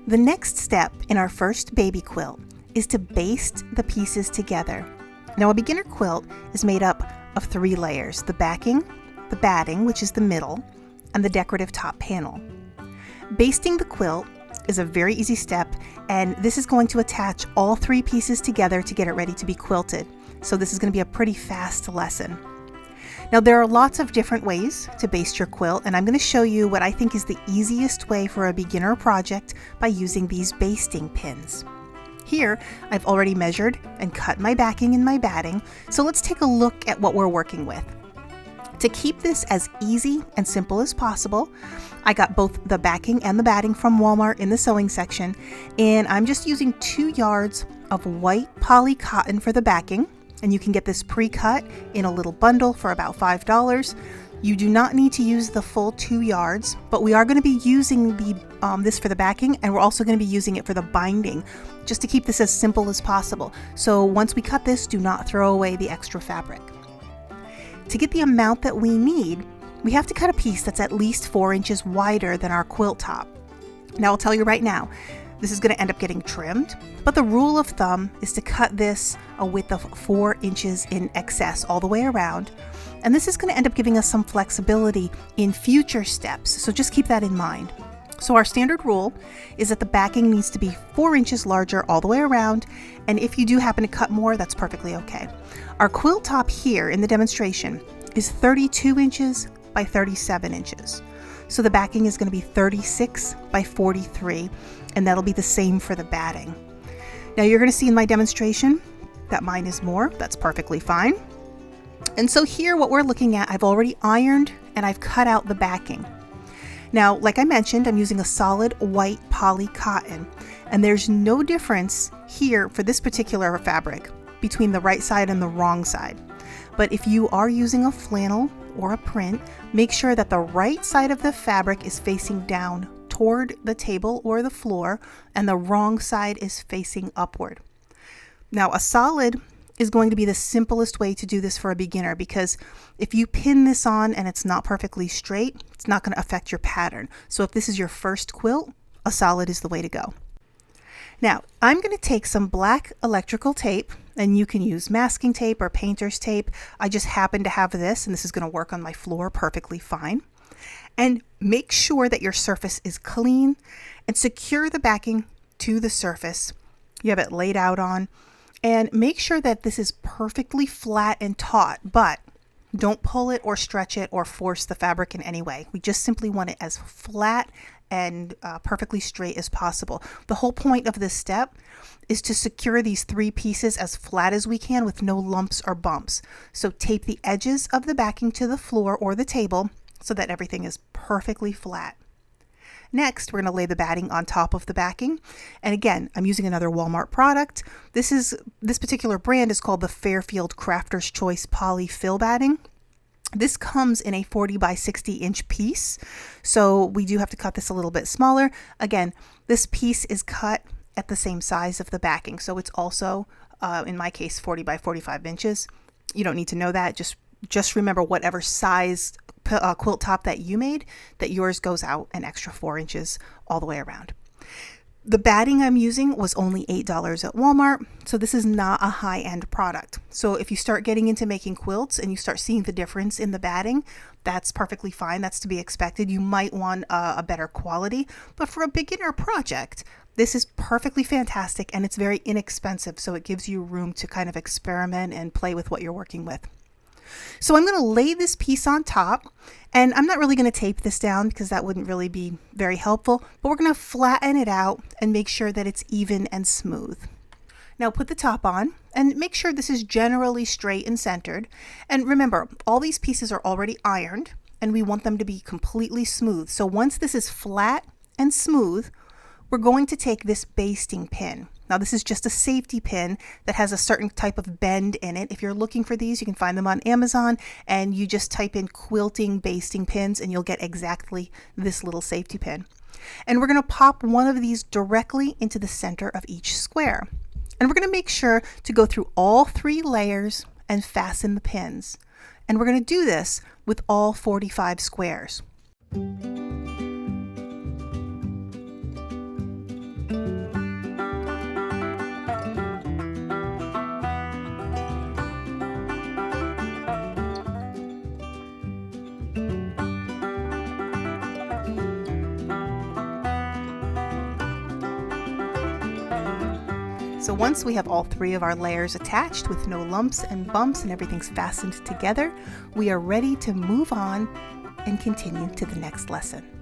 The next step in our first baby quilt is to baste the pieces together. Now, a beginner quilt is made up of 3 layers: the backing, the batting, which is the middle, and the decorative top panel. Basting the quilt is a very easy step, and this is going to attach all 3 pieces together to get it ready to be quilted. So this is going to be a pretty fast lesson. Now, there are lots of different ways to baste your quilt, and I'm going to show you what I think is the easiest way for a beginner project by using these basting pins. Here, I've already measured and cut my backing and my batting, so let's take a look at what we're working with. To keep this as easy and simple as possible, I got both the backing and the batting from Walmart in the sewing section, and I'm just using 2 yards of white poly cotton for the backing, and you can get this pre-cut in a little bundle for about $5. You do not need to use the full 2 yards, but we are going to be using this for the backing, and we're also going to be using it for the binding, just to keep this as simple as possible. So once we cut this, do not throw away the extra fabric. To get the amount that we need, we have to cut a piece that's at least 4 inches wider than our quilt top. Now, I'll tell you right now, this is going to end up getting trimmed, but the rule of thumb is to cut this a width of 4 inches in excess all the way around. And this is going to end up giving us some flexibility in future steps, so just keep that in mind. So our standard rule is that the backing needs to be 4 inches larger all the way around, and if you do happen to cut more, that's perfectly okay. Our quilt top here in the demonstration is 32 inches by 37 inches. So the backing is going to be 36 by 43, and that'll be the same for the batting. Now you're going to see in my demonstration that mine is more. That's perfectly fine. And so here what we're looking at, I've already ironed and I've cut out the backing. Now, like I mentioned, I'm using a solid white poly cotton, and there's no difference here for this particular fabric between the right side and the wrong side. But if you are using a flannel or a print, make sure that the right side of the fabric is facing down toward the table or the floor, and the wrong side is facing upward. Now, a solid is going to be the simplest way to do this for a beginner, because if you pin this on and it's not perfectly straight, it's not going to affect your pattern. So if this is your first quilt, a solid is the way to go. Now, I'm going to take some black electrical tape, and you can use masking tape or painter's tape. I just happen to have this, and this is going to work on my floor perfectly fine. And make sure that your surface is clean and secure the backing to the surface you have it laid out on. And make sure that this is perfectly flat and taut, but don't pull it or stretch it or force the fabric in any way. We just simply want it as flat and perfectly straight as possible. The whole point of this step is to secure these 3 pieces as flat as we can with no lumps or bumps. So tape the edges of the backing to the floor or the table so that everything is perfectly flat. Next, we're going to lay the batting on top of the backing. And again, I'm using another Walmart product. This particular brand is called the Fairfield Crafter's Choice Poly Fill Batting. This comes in a 40 by 60 inch piece, so we do have to cut this a little bit smaller. Again, this piece is cut at the same size of the backing, so it's also, in my case, 40 by 45 inches. You don't need to know that. Just remember whatever size quilt top that you made, that yours goes out an extra 4 inches all the way around. The batting I'm using was only $8 at Walmart, so this is not a high-end product. So if you start getting into making quilts and you start seeing the difference in the batting, that's perfectly fine. That's to be expected. You might want a better quality, but for a beginner project, this is perfectly fantastic, and it's very inexpensive, so it gives you room to kind of experiment and play with what you're working with. So I'm going to lay this piece on top, and I'm not really going to tape this down because that wouldn't really be very helpful, but we're going to flatten it out and make sure that it's even and smooth. Now put the top on and make sure this is generally straight and centered. And remember, all these pieces are already ironed and we want them to be completely smooth. So once this is flat and smooth, we're going to take this basting pin. Now this is just a safety pin that has a certain type of bend in it. If you're looking for these, you can find them on Amazon, and you just type in quilting basting pins and you'll get exactly this little safety pin. And we're going to pop one of these directly into the center of each square. And we're going to make sure to go through all 3 layers and fasten the pins. And we're going to do this with all 45 squares. So once we have all 3 of our layers attached with no lumps and bumps and everything's fastened together, we are ready to move on and continue to the next lesson.